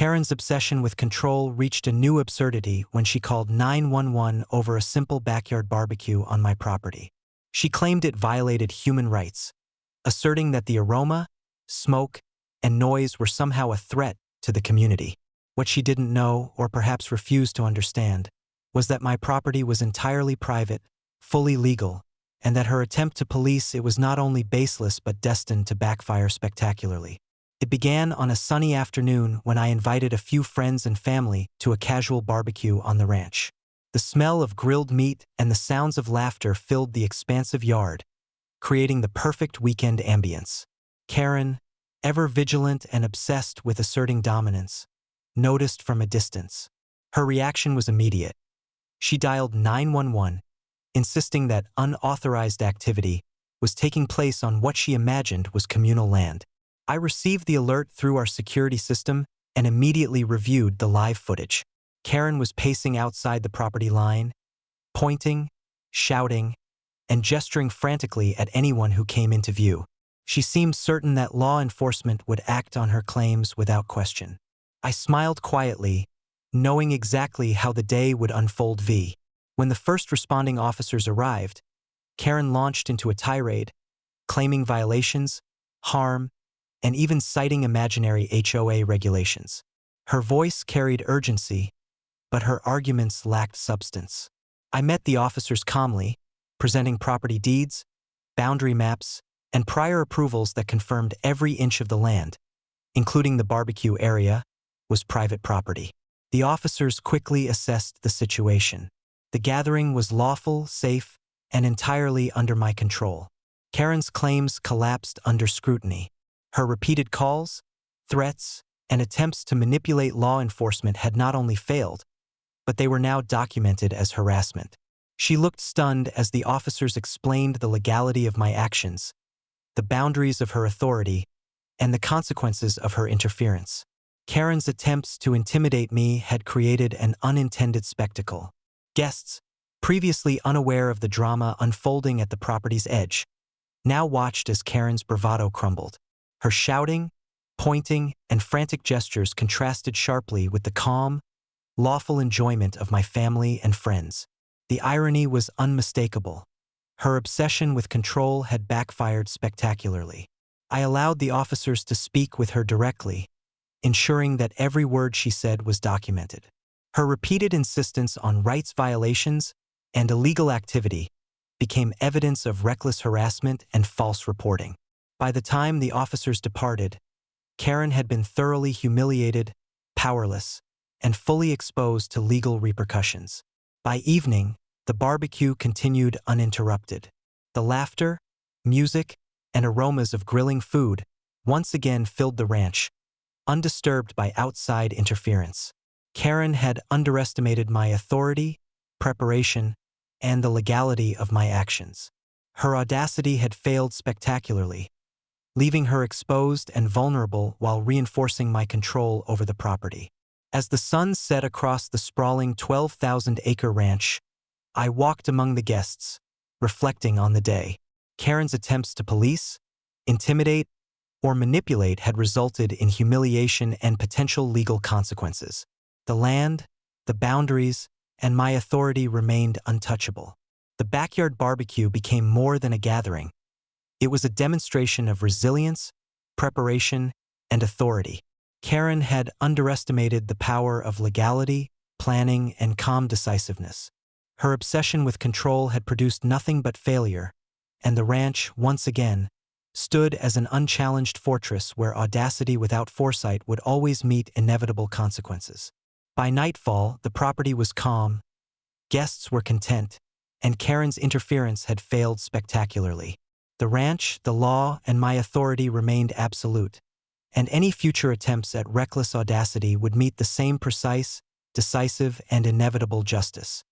Karen's obsession with control reached a new absurdity when she called 911 over a simple backyard barbecue on my property. She claimed it violated human rights, asserting that the aroma, smoke, and noise were somehow a threat to the community. What she didn't know, or perhaps refused to understand, was that my property was entirely private, fully legal, and that her attempt to police it was not only baseless but destined to backfire spectacularly. It began on a sunny afternoon when I invited a few friends and family to a casual barbecue on the ranch. The smell of grilled meat and the sounds of laughter filled the expansive yard, creating the perfect weekend ambience. Karen, ever vigilant and obsessed with asserting dominance, noticed from a distance. Her reaction was immediate. She dialed 911, insisting that unauthorized activity was taking place on what she imagined was communal land. I received the alert through our security system and immediately reviewed the live footage. Karen was pacing outside the property line, pointing, shouting, and gesturing frantically at anyone who came into view. She seemed certain that law enforcement would act on her claims without question. I smiled quietly, knowing exactly how the day would unfold. When the first responding officers arrived, Karen launched into a tirade, claiming violations, harm, and even citing imaginary HOA regulations. Her voice carried urgency, but her arguments lacked substance. I met the officers calmly, presenting property deeds, boundary maps, and prior approvals that confirmed every inch of the land, including the barbecue area, was private property. The officers quickly assessed the situation. The gathering was lawful, safe, and entirely under my control. Karen's claims collapsed under scrutiny. Her repeated calls, threats, and attempts to manipulate law enforcement had not only failed, but they were now documented as harassment. She looked stunned as the officers explained the legality of my actions, the boundaries of her authority, and the consequences of her interference. Karen's attempts to intimidate me had created an unintended spectacle. Guests, previously unaware of the drama unfolding at the property's edge, now watched as Karen's bravado crumbled. Her shouting, pointing, and frantic gestures contrasted sharply with the calm, lawful enjoyment of my family and friends. The irony was unmistakable. Her obsession with control had backfired spectacularly. I allowed the officers to speak with her directly, ensuring that every word she said was documented. Her repeated insistence on rights violations and illegal activity became evidence of reckless harassment and false reporting. By the time the officers departed, Karen had been thoroughly humiliated, powerless, and fully exposed to legal repercussions. By evening, the barbecue continued uninterrupted. The laughter, music, and aromas of grilling food once again filled the ranch, undisturbed by outside interference. Karen had underestimated my authority, preparation, and the legality of my actions. Her audacity had failed spectacularly, leaving her exposed and vulnerable while reinforcing my control over the property. As the sun set across the sprawling 12,000-acre ranch, I walked among the guests, reflecting on the day. Karen's attempts to police, intimidate, or manipulate had resulted in humiliation and potential legal consequences. The land, the boundaries, and my authority remained untouchable. The backyard barbecue became more than a gathering. It was a demonstration of resilience, preparation, and authority. Karen had underestimated the power of legality, planning, and calm decisiveness. Her obsession with control had produced nothing but failure, and the ranch, once again, stood as an unchallenged fortress where audacity without foresight would always meet inevitable consequences. By nightfall, the property was calm, guests were content, and Karen's interference had failed spectacularly. The ranch, the law, and my authority remained absolute, and any future attempts at reckless audacity would meet the same precise, decisive, and inevitable justice.